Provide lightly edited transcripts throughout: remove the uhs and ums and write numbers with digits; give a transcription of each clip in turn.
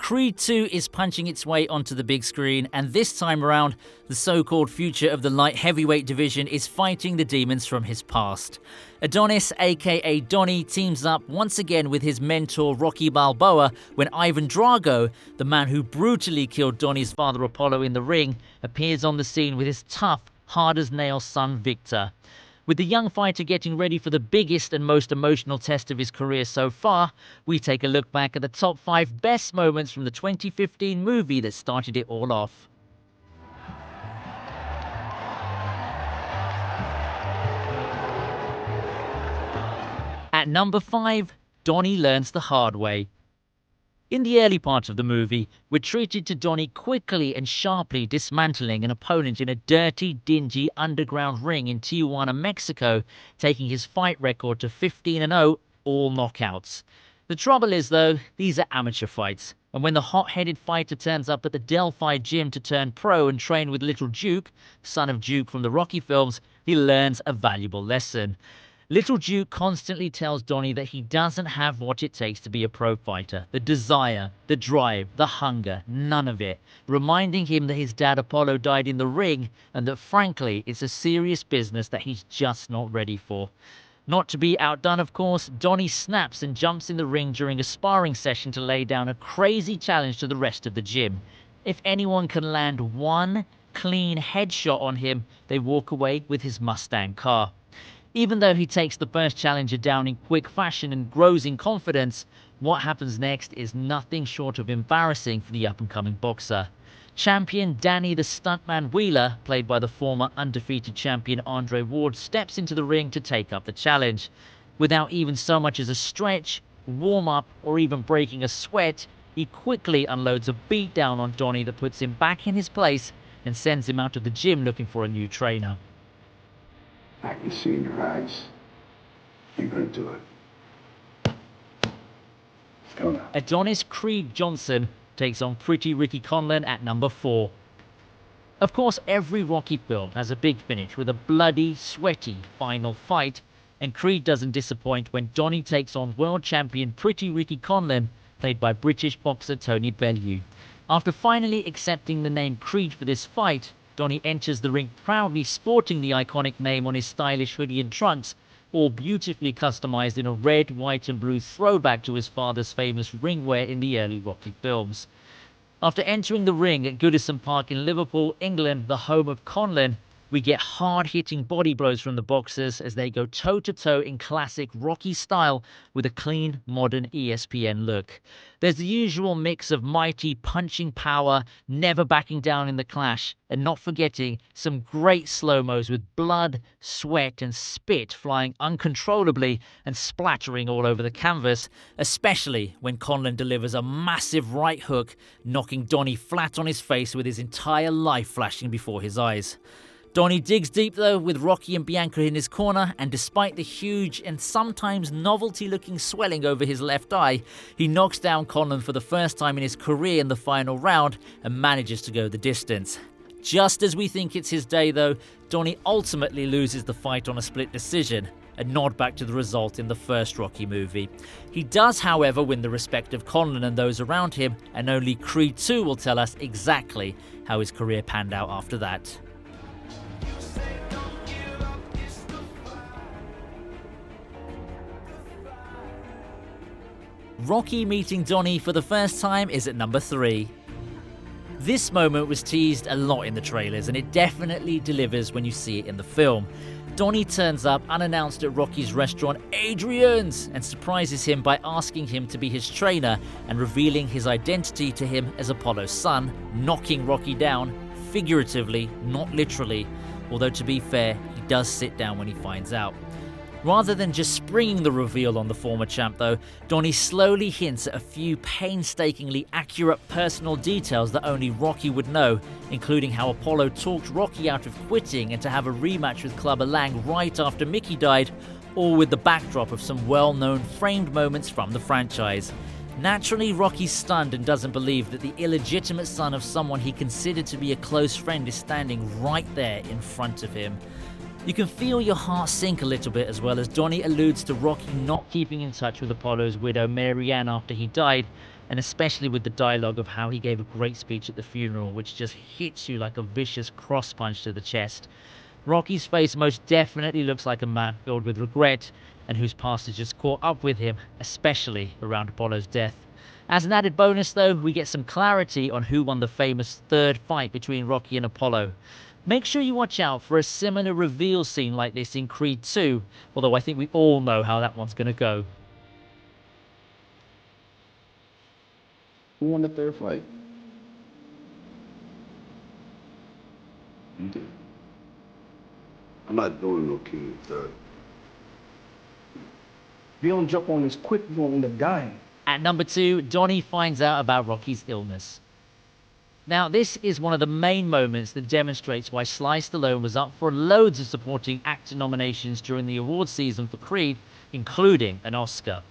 Creed 2 is punching its way onto the big screen, and this time around, the so-called future of the light heavyweight division is fighting the demons from his past. Adonis, aka Donnie, teams up once again with his mentor Rocky Balboa when Ivan Drago, the man who brutally killed Donnie's father Apollo in the ring, appears on the scene with his tough, hard-as-nails son Victor. With the young fighter getting ready for the biggest and most emotional test of his career so far, we take a look back at the top 5 best moments from the 2015 movie that started it all off. At number 5, Donnie learns the hard way. In the early part of the movie, we're treated to Donnie quickly and sharply dismantling an opponent in a dirty, dingy underground ring in Tijuana, Mexico, taking his fight record to 15-0, all knockouts. The trouble is, though, these are amateur fights, and when the hot-headed fighter turns up at the Delphi gym to turn pro and train with Little Duke, son of Duke from the Rocky films, he learns a valuable lesson. Little Duke constantly tells Donnie that he doesn't have what it takes to be a pro fighter. The desire, the drive, the hunger, none of it. Reminding him that his dad Apollo died in the ring and that frankly it's a serious business that he's just not ready for. Not to be outdone, of course, Donnie snaps and jumps in the ring during a sparring session to lay down a crazy challenge to the rest of the gym. If anyone can land one clean headshot on him, they walk away with his Mustang car. Even though he takes the first challenger down in quick fashion and grows in confidence, what happens next is nothing short of embarrassing for the up-and-coming boxer. Champion Danny the Stuntman Wheeler, played by the former undefeated champion Andre Ward, steps into the ring to take up the challenge. Without even so much as a stretch, warm-up, or even breaking a sweat, he quickly unloads a beatdown on Donnie that puts him back in his place and sends him out of the gym looking for a new trainer. I can see in your eyes. You're gonna do it. Let's go now. Adonis Creed Johnson takes on Pretty Ricky Conlan at number 4. Of course, every Rocky film has a big finish with a bloody, sweaty final fight, and Creed doesn't disappoint when Donnie takes on world champion Pretty Ricky Conlan, played by British boxer Tony Bellew. After finally accepting the name Creed for this fight, Donnie enters the ring proudly sporting the iconic name on his stylish hoodie and trunks, all beautifully customized in a red, white and blue throwback to his father's famous ring wear in the early Rocky films. After entering the ring at Goodison Park in Liverpool, England, the home of Conlan, we get hard-hitting body blows from the boxers as they go toe-to-toe in classic Rocky style with a clean, modern ESPN look. There's the usual mix of mighty punching power, never backing down in the clash, and not forgetting some great slow-mos with blood, sweat and spit flying uncontrollably and splattering all over the canvas, especially when Conlan delivers a massive right hook, knocking Donnie flat on his face with his entire life flashing before his eyes. Donnie digs deep though, with Rocky and Bianca in his corner, and despite the huge and sometimes novelty-looking swelling over his left eye, he knocks down Conlan for the first time in his career in the final round and manages to go the distance. Just as we think it's his day though, Donnie ultimately loses the fight on a split decision, a nod back to the result in the first Rocky movie. He does, however, win the respect of Conlan and those around him, and only Creed 2 will tell us exactly how his career panned out after that. Rocky meeting Donnie for the first time is at number 3. This moment was teased a lot in the trailers, and it definitely delivers when you see it in the film. Donnie turns up unannounced at Rocky's restaurant, Adrian's, and surprises him by asking him to be his trainer and revealing his identity to him as Apollo's son, knocking Rocky down, figuratively, not literally, although to be fair, he does sit down when he finds out. Rather than just springing the reveal on the former champ though, Donnie slowly hints at a few painstakingly accurate personal details that only Rocky would know, including how Apollo talked Rocky out of quitting and to have a rematch with Clubber Lang right after Mickey died, all with the backdrop of some well-known framed moments from the franchise. Naturally, Rocky's stunned and doesn't believe that the illegitimate son of someone he considered to be a close friend is standing right there in front of him. You can feel your heart sink a little bit as well as Donnie alludes to Rocky not keeping in touch with Apollo's widow Mary Ann after he died, and especially with the dialogue of how he gave a great speech at the funeral, which just hits you like a vicious cross punch to the chest. Rocky's face most definitely looks like a man filled with regret and whose past has just caught up with him, especially around Apollo's death. As an added bonus though, we get some clarity on who won the famous third fight between Rocky and Apollo. Make sure you watch out for a similar reveal scene like this in Creed 2, although I think we all know how that one's going to go. Who won the third fight? You did. I'm not doing no king third. If you don't jump on this quick, you're gonna end up dying. At number 2, Donnie finds out about Rocky's illness. Now, this is one of the main moments that demonstrates why Sly Stallone was up for loads of supporting actor nominations during the awards season for Creed, including an Oscar.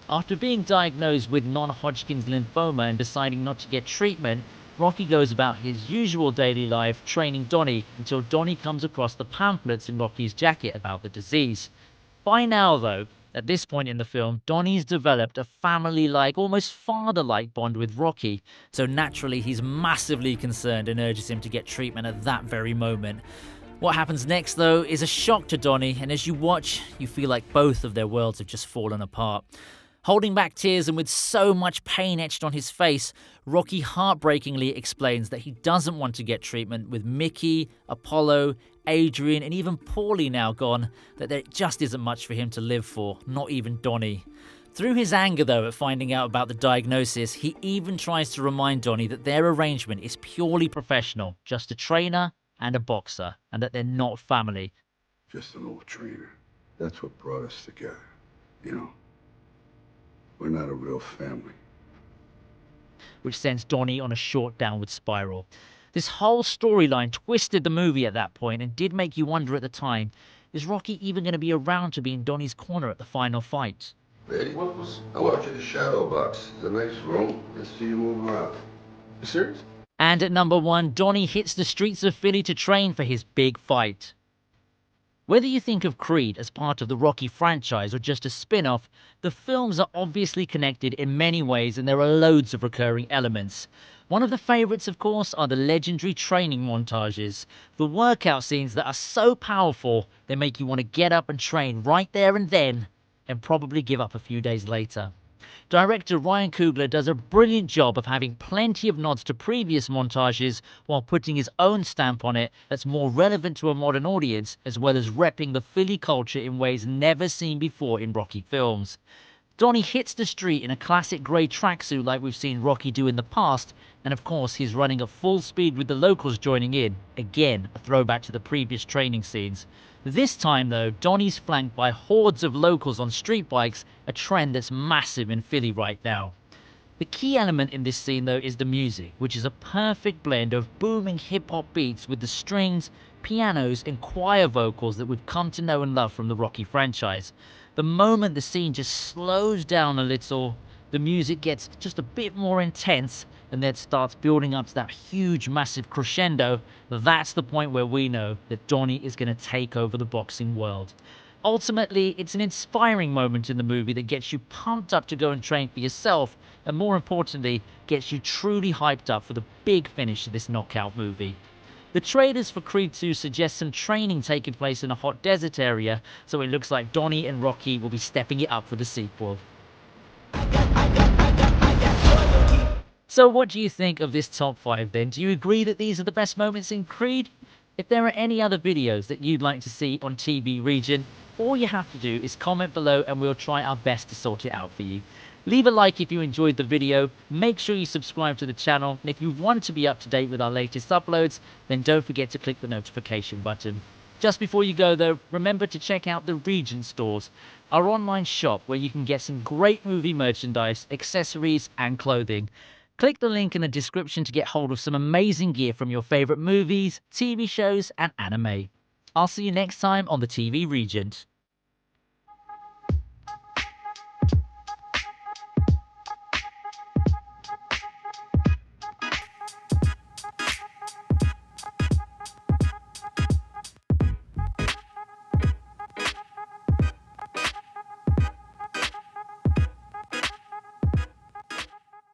After being diagnosed with non-Hodgkin's lymphoma and deciding not to get treatment, Rocky goes about his usual daily life training Donnie until Donnie comes across the pamphlets in Rocky's jacket about the disease. By now, though, at this point in the film, Donnie's developed a family-like, almost father-like bond with Rocky, so naturally he's massively concerned and urges him to get treatment at that very moment. What happens next, though, is a shock to Donnie, and as you watch, you feel like both of their worlds have just fallen apart. Holding back tears and with so much pain etched on his face, Rocky heartbreakingly explains that he doesn't want to get treatment with Mickey, Apollo, Adrian, and even Paulie now gone, that there just isn't much for him to live for, not even Donnie. Through his anger, though, at finding out about the diagnosis, he even tries to remind Donnie that their arrangement is purely professional, just a trainer and a boxer, and that they're not family. Just an old trainer. That's what brought us together. You know, we're not a real family. Which sends Donnie on a short downward spiral. This whole storyline twisted the movie at that point and did make you wonder at the time, is Rocky even going to be around to be in Donnie's corner at the final fight? Ready? I want you to shadow box. It's a nice room. Let's see you move around. You serious? And at number 1, Donnie hits the streets of Philly to train for his big fight. Whether you think of Creed as part of the Rocky franchise or just a spin-off, the films are obviously connected in many ways and there are loads of recurring elements. One of the favourites, of course, are the legendary training montages. The workout scenes that are so powerful, they make you want to get up and train right there and then, and probably give up a few days later. Director Ryan Coogler does a brilliant job of having plenty of nods to previous montages while putting his own stamp on it that's more relevant to a modern audience, as well as repping the Philly culture in ways never seen before in Rocky films. Donnie hits the street in a classic grey tracksuit like we've seen Rocky do in the past, and of course he's running at full speed with the locals joining in, again a throwback to the previous training scenes. This time though, Donnie's flanked by hordes of locals on street bikes, a trend that's massive in Philly right now. The key element in this scene though is the music, which is a perfect blend of booming hip-hop beats with the strings, pianos and choir vocals that we've come to know and love from the Rocky franchise. The moment the scene just slows down a little, the music gets just a bit more intense and then starts building up to that huge massive crescendo, that's the point where we know that Donnie is going to take over the boxing world. Ultimately, it's an inspiring moment in the movie that gets you pumped up to go and train for yourself, and more importantly, gets you truly hyped up for the big finish of this knockout movie. The trailers for Creed 2 suggest some training taking place in a hot desert area, so it looks like Donnie and Rocky will be stepping it up for the sequel. So what do you think of this top 5 then? Do you agree that these are the best moments in Creed? If there are any other videos that you'd like to see on TV Region, all you have to do is comment below and we'll try our best to sort it out for you. Leave a like if you enjoyed the video, make sure you subscribe to the channel, and if you want to be up to date with our latest uploads, then don't forget to click the notification button. Just before you go though, remember to check out the Regent stores, our online shop where you can get some great movie merchandise, accessories and clothing. Click the link in the description to get hold of some amazing gear from your favourite movies, TV shows and anime. I'll see you next time on the TV Regent.